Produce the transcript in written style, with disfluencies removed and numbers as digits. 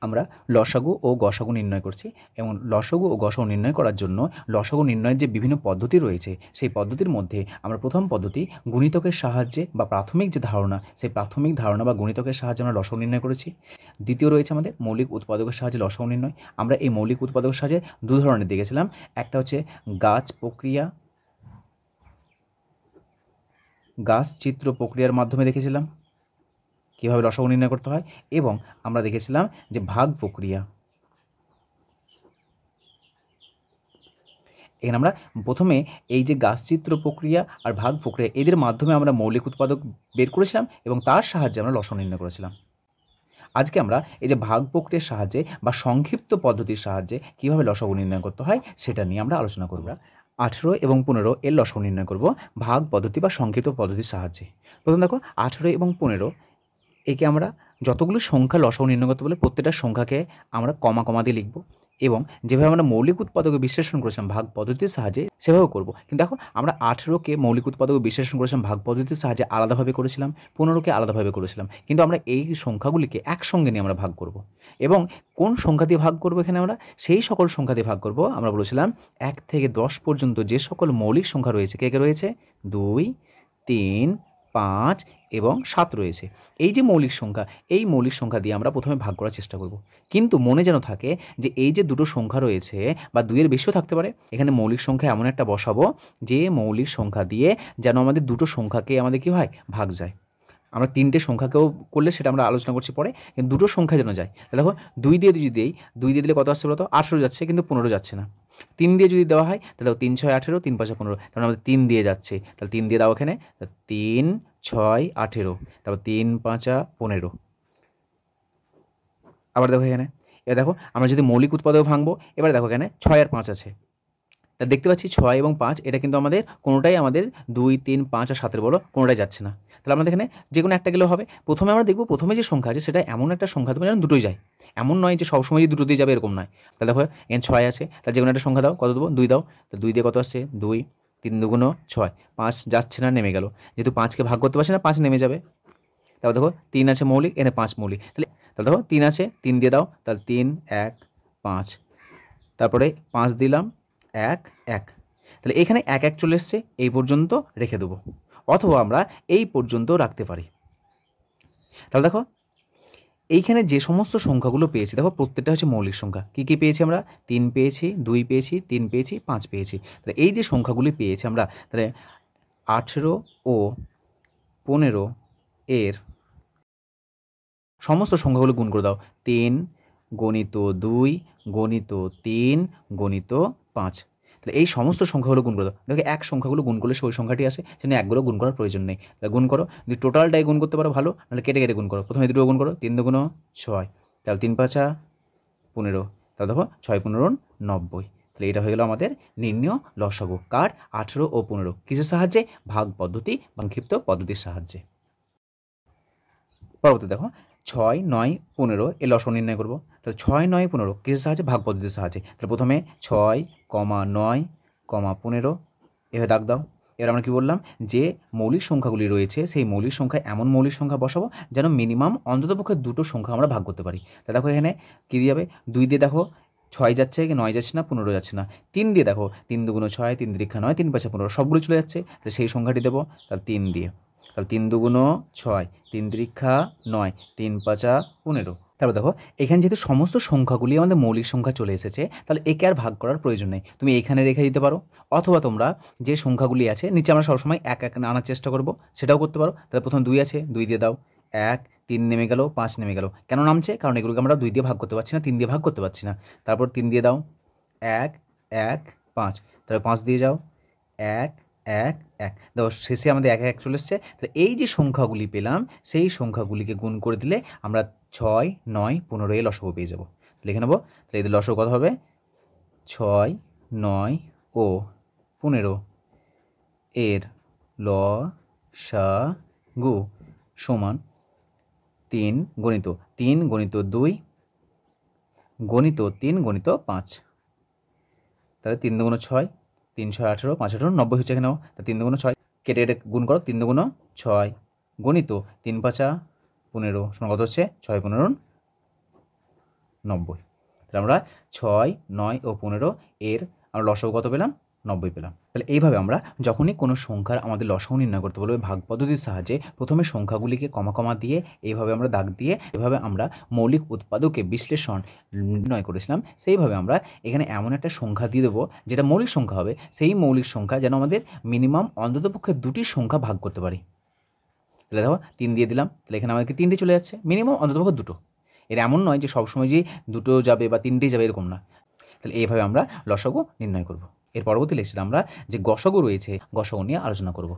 আমরা লসাগু ও গসাগু নির্ণয় করছি এবং লসাগু ও গসাগু নির্ণয় করার জন্য লসাগু নির্ণয়ের যে বিভিন্ন পদ্ধতি রয়েছে সেই পদ্ধতির মধ্যে আমরা প্রথম পদ্ধতি গুণিতকের সাহায্যে বা প্রাথমিক যে ধারণা সেই প্রাথমিক ধারণা বা গুণিতকের সাহায্যে আমরা লসাগু নির্ণয় করেছি। দ্বিতীয় রয়েছে আমাদের মৌলিক উৎপাদকের সাহায্যে লসাগু নির্ণয়। আমরা এই মৌলিক উৎপাদকের সাহায্যে দু ধরনের দেখেছিলাম, একটা হচ্ছে গাছ চিত্র প্রক্রিয়ার মাধ্যমে দেখেছিলাম কীভাবে লসাগু নির্ণয় করতে হয়, এবং আমরা দেখেছিলাম যে ভাগ প্রক্রিয়া। এখানে আমরা প্রথমে এই যে গাছচিত্র প্রক্রিয়া আর ভাগ প্রক্রিয়া এদের মাধ্যমে আমরা মৌলিক উৎপাদক বের করেছিলাম এবং তার সাহায্যে আমরা লসাগু নির্ণয় করেছিলাম। আজকে আমরা এই যে ভাগ প্রক্রিয়ার সাহায্যে বা সংক্ষিপ্ত পদ্ধতির সাহায্যে কীভাবে লসাগু নির্ণয় করতে হয় সেটা নিয়ে আমরা আলোচনা করব। 18 এবং 15 এর লসাগু নির্ণয় করব ভাগ পদ্ধতি বা সংক্ষিপ্ত পদ্ধতির সাহায্যে। প্রথম দেখো 18 এবং 15, একে আমরা যতগুলো সংখ্যা লসাগু নির্ণয় করতে বলে প্রত্যেকটা সংখ্যাকে আমরা কমা কমা দিয়ে লিখব এবং যেভাবে আমরা মৌলিক উৎপাদকে বিশ্লেষণ করেছিলাম ভাগ পদ্ধতির সাহায্যে সেভাবে করব। কিন্তু দেখো আমরা 18কে মৌলিক উৎপাদকে বিশ্লেষণ করেছিলাম ভাগ পদ্ধতির সাহায্যে আলাদাভাবে করেছিলাম, 15কে আলাদাভাবে করেছিলাম, কিন্তু আমরা এই সংখ্যাগুলিকে একসঙ্গে নিয়ে আমরা ভাগ করব এবং কোন সংখ্যা দিয়ে ভাগ করব এখানে আমরা সেই সকল সংখ্যা দিয়ে ভাগ করব। আমরা বলেছিলাম 1 থেকে 10 পর্যন্ত যে সকল মৌলিক সংখ্যা রয়েছে, কে কে রয়েছে, 2, 3, 5 এবং 7 রয়েছে। এই যে মৌলিক সংখ্যা, এই মৌলিক সংখ্যা দিয়ে আমরা প্রথমে ভাগ করার চেষ্টা করব, কিন্তু মনে যেন থাকে যে এই যে দুটো সংখ্যা রয়েছে বা দুইয়ের বেশিও থাকতে পারে, এখানে মৌলিক সংখ্যা এমন একটা বসাবো যে মৌলিক সংখ্যা দিয়ে যেন আমাদের দুটো সংখ্যাকে আমাদের কী হয়, ভাগ যায়। আমরা 3টে সংখ্যাকেও করলে সেটা আমরা আলোচনা করছি পরে, কিন্তু দুটো সংখ্যা যেন যায়। দেখো 2 দিয়ে যদি দেই, 2 দিয়ে দিলে কত আসছে বলতো, 18 যাচ্ছে, কিন্তু 15 যাচ্ছে না। 3 দিয়ে যদি দেওয়া হয় তাহলে 3 6 18, 3 5 15, তাহলে আমাদের 3 দিয়ে যাচ্ছে, তাহলে 3 দিয়ে দাও এখানে, 3 6 18, তারপর 3 5 15। আবার দেখো এখানে, এবার দেখো আমরা যদি মৌলিক উৎপাদক ভাঙবো, এবার দেখো এখানে 6 আর 5 আছে, তা দেখতে পাচ্ছি 6 এবং 5 এটা কিন্তু আমাদের কোনোটাই আমাদের 2 3 5 আর 7 বলো কোনোটাই যাচ্ছে না। তাহলে আমাদের এখানে যে কোনো একটা গেলেও হবে। প্রথমে আমরা দেখব প্রথমে যে সংখ্যা আছে সেটা এমন একটা সংখ্যা দেবো যেন দুটোই যায়, এমন নয় যে সবসময় যে দুটো দিয়ে যাবে এরকম নয়। তাহলে দেখো এখানে 6 আছে, তাহলে যে কোনো একটা সংখ্যা দাও, কত দেবো, 2 দাও, তো 2 দিয়ে কত আসছে, 2, 3 দুগুণ 6, 5 যাচ্ছে না, নেমে গেল, যেহেতু 5কে ভাগ করতে পারছি না 5 নেমে যাবে। তারপর দেখো 3 আছে মৌলিক, এখানে 5 মৌলিক, তাহলে দেখো 3 আছে, 3 দিয়ে দাও, তাহলে 3 1 5, তারপরে 5 দিলাম, 1 1, তাহলে এখানে 1 1 চলে এসছে, এই পর্যন্ত রেখে দেবো, অথবা আমরা এই পর্যন্ত রাখতে পারি। তাহলে দেখো এইখানে যে সমস্ত সংখ্যাগুলো পেয়েছি, দেখো প্রত্যেকটা হচ্ছে মৌলিক সংখ্যা। কী কী পেয়েছি আমরা, 3 পেয়েছি, 2 পেয়েছি, 3 পেয়েছি, 5 পেয়েছি। তাহলে এই যে সংখ্যাগুলি পেয়েছি আমরা, তাহলে 18 ও 15 এর সমস্ত সংখ্যাগুলো গুণ করে দাও, 3 গণিত 2 গণিত 3 গণিত 5, তাহলে এই সমস্ত সংখ্যাগুলো গুণ করে দাও। দেখো এক সংখ্যাগুলো গুণ করলে ওই সংখ্যাটি আসে, সেখানে একগুলো গুণ করার প্রয়োজন নেই। তাহলে গুণ করো, যদি টোটালটাই গুণ করতে পারো ভালো, নাহলে কেটে কেটে গুণ করো। প্রথমে দুটো গুণ করো, 3 দুগুণ 6, তাহলে 3 5 15, তাহলে দেখো 6 15 90। তাহলে এটা হয়ে গেল আমাদের নির্ণয় লসাগু, কার, 18 ও 15, কিসের সাহায্যে, ভাগ পদ্ধতি সংক্ষিপ্ত পদ্ধতির সাহায্যে। পরবর্তী দেখো 6 9 15 এর লসাগু নির্ণয় করবো। তাহলে 6 9 15 কিসের সাহায্যে, ভাগ পদ্ধতির সাহায্যে। তাহলে প্রথমে 6, 9, 15 এভাবে দাগ দাও। এবার আমরা কী বললাম, যে মৌলিক সংখ্যাগুলি রয়েছে সেই মৌলিক সংখ্যা এমন মৌলিক সংখ্যা বসাবো যেন মিনিমাম অন্ততপক্ষে দুটো সংখ্যা আমরা ভাগ করতে পারি। তা দেখো এখানে কী দিয়ে যাবে, 2 দিয়ে দেখো 6 যাচ্ছে, 9 যাচ্ছে না, 15 যাচ্ছে না। 3 দিয়ে দেখো, 3 দুগুণ 6, 3 3 9, 3 5 15, সবগুলো চলে যাচ্ছে, তাহলে সেই সংখ্যাটি দেবো, তাহলে 3 দিয়ে, তাহলে 3 দুগুণ 6, 3 3 9, 3 5 15। তারপর দেখো এখানে যেহেতু সমস্ত সংখ্যাগুলি আমাদের মৌলিক সংখ্যা চলে এসেছে, তাহলে একে আর ভাগ করার প্রয়োজন নেই, তুমি এখানে রেখে দিতে পারো, অথবা তোমরা যে সংখ্যাগুলি আছে নিচে আমরা সবসময় এক এক আনার চেষ্টা করব, সেটাও করতে পারো। তাহলে প্রথম 2 আছে, 2 দিয়ে দাও, 1 3 নেমে গেল, 5 নেমে গেল, কেন নামছে, কারণ এগুলোকে আমরা 2 দিয়ে ভাগ করতে পারছি না, 3 দিয়ে ভাগ করতে পারছি না। তারপর 3 দিয়ে দাও, 1 1 5, তারপর 5 দিয়ে যাও, 1 1 1, দেখো শেষে আমাদের 1 1 চলে এসছে। তাহলে এই যে সংখ্যাগুলি পেলাম সেই সংখ্যাগুলিকে গুণ করে দিলে আমরা 6 9 15 এর লসাগু পেয়ে যাব। লিখে নেব, তাহলে এদের লসাগু কত হবে, 6 9 ও 15 এর লসাগু সমান 3 গণিত 3 গণিত 2 গণিত 3 গণিত 5, তাহলে 3 দুগুণ 6, 3 6 18, 5 18 90 হচ্ছে এখানেও, তা 3 দুগুণ 6 কেটে কেটে গুণ করো, 3 দুগুণ 6 গণিত 3 5 15 সমান কত হচ্ছে, 6 15 90। তাহলে আমরা 6, 9 ও 15 এর আমরা লসাগু কত পেলাম? 90 পেলাম। তাহলে এইভাবে আমরা যখনই কোনো সংখ্যার আমাদের লসাগু নির্ণয় করতে বলবে ভাগ পদ্ধতির সাহায্যে প্রথমে সংখ্যাগুলিকে কমা কমা দিয়ে এইভাবে আমরা দাগ দিয়ে এভাবে আমরা মৌলিক উৎপাদকের বিশ্লেষণ নির্ণয় করেছিলাম। সেইভাবে আমরা এখানে এমন একটা সংখ্যা দিয়ে দেবো যেটা মৌলিক সংখ্যা হবে, সেই মৌলিক সংখ্যা যেন আমাদের মিনিমাম অন্ততপক্ষে 2টি সংখ্যা ভাগ করতে পারি। তাহলে দেখো 3 দিয়ে দিলাম, তাহলে এখানে আমাদেরকে 3টে চলে যাচ্ছে, মিনিমাম অন্ততপক্ষে 2টো। এর এমন নয় যে সবসময় যে 2টো যাবে বা 3টেই যাবে এরকম না। তাহলে এইভাবে আমরা লসাগু নির্ণয় করব। এর পরবর্তী লেকচারে আমরা যে গসাগু রয়েছে, গসাগু নিয়ে আলোচনা করব।